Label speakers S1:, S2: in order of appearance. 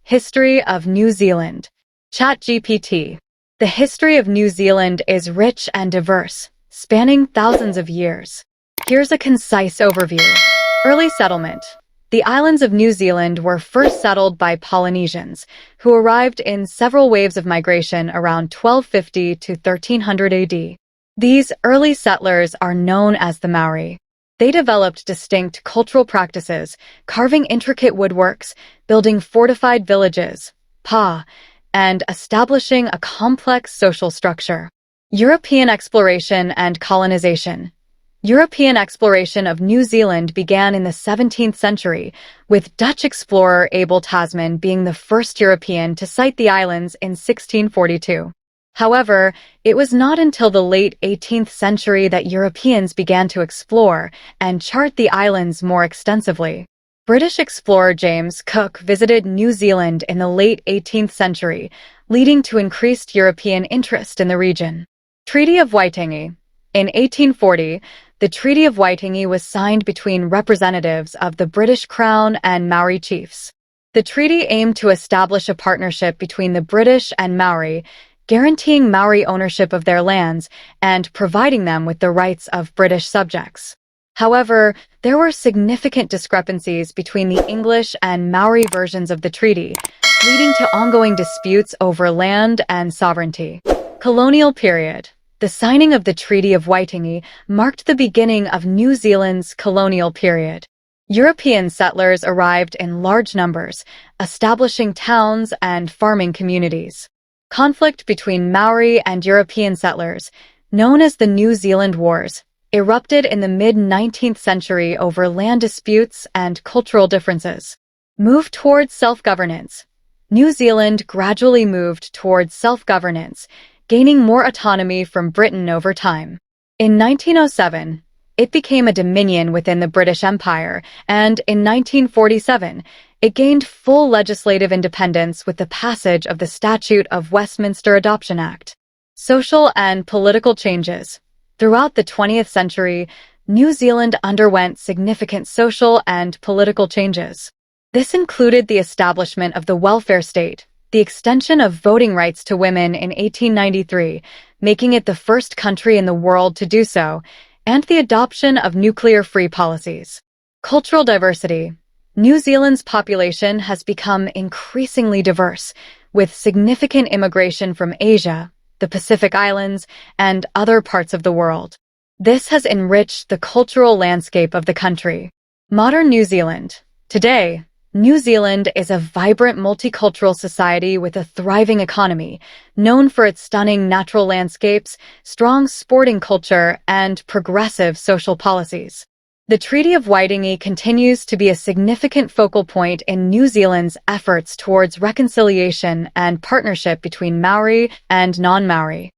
S1: History of New Zealand. ChatGPT. The history of New Zealand is rich and diverse, spanning thousands of years. Here's a concise overview. Early settlement. The islands of New Zealand were first settled by Polynesians, who arrived in several waves of migration around 1250 to 1300 AD. These early settlers are known as the Maori. They developed distinct cultural practices, carving intricate woodworks, building fortified villages, and establishing a complex social structure. European exploration and colonization. European exploration of New Zealand began in the 17th century, with Dutch explorer Abel Tasman being the first European to sight the islands in 1642. However, it was not until the late 18th century that Europeans began to explore and chart the islands more extensively. British explorer James Cook visited New Zealand in the late 18th century, leading to increased European interest in the region. Treaty of Waitangi. In 1840, the Treaty of Waitangi was signed between representatives of the British Crown and Maori chiefs. The treaty aimed to establish a partnership between the British and Maori, guaranteeing Maori ownership of their lands and providing them with the rights of British subjects. However, there were significant discrepancies between the English and Maori versions of the treaty, leading to ongoing disputes over land and sovereignty. Colonial period. The signing of the Treaty of Waitangi marked the beginning of New Zealand's colonial period. European settlers arrived in large numbers, establishing towns and farming communities. Conflict between Maori and European settlers, known as the New Zealand Wars, erupted in the mid-19th century over land disputes and cultural differences. Move towards self-governance. New Zealand gradually moved towards self-governance, gaining more autonomy from Britain over time. In 1907, it became a dominion within the British Empire, and in 1947, it gained full legislative independence with the passage of the Statute of Westminster Adoption Act. Social and political changes. Throughout the 20th century, New Zealand underwent significant social and political changes. This included the establishment of the welfare state, the extension of voting rights to women in 1893, making it the first country in the world to do so, and the adoption of nuclear-free policies. Cultural diversity. New Zealand's population has become increasingly diverse, with significant immigration from Asia, the Pacific Islands, and other parts of the world. This has enriched the cultural landscape of the country. Modern New Zealand. Today, New Zealand is a vibrant multicultural society with a thriving economy, known for its stunning natural landscapes, strong sporting culture, and progressive social policies. The Treaty of Waitangi continues to be a significant focal point in New Zealand's efforts towards reconciliation and partnership between Maori and non-Maori.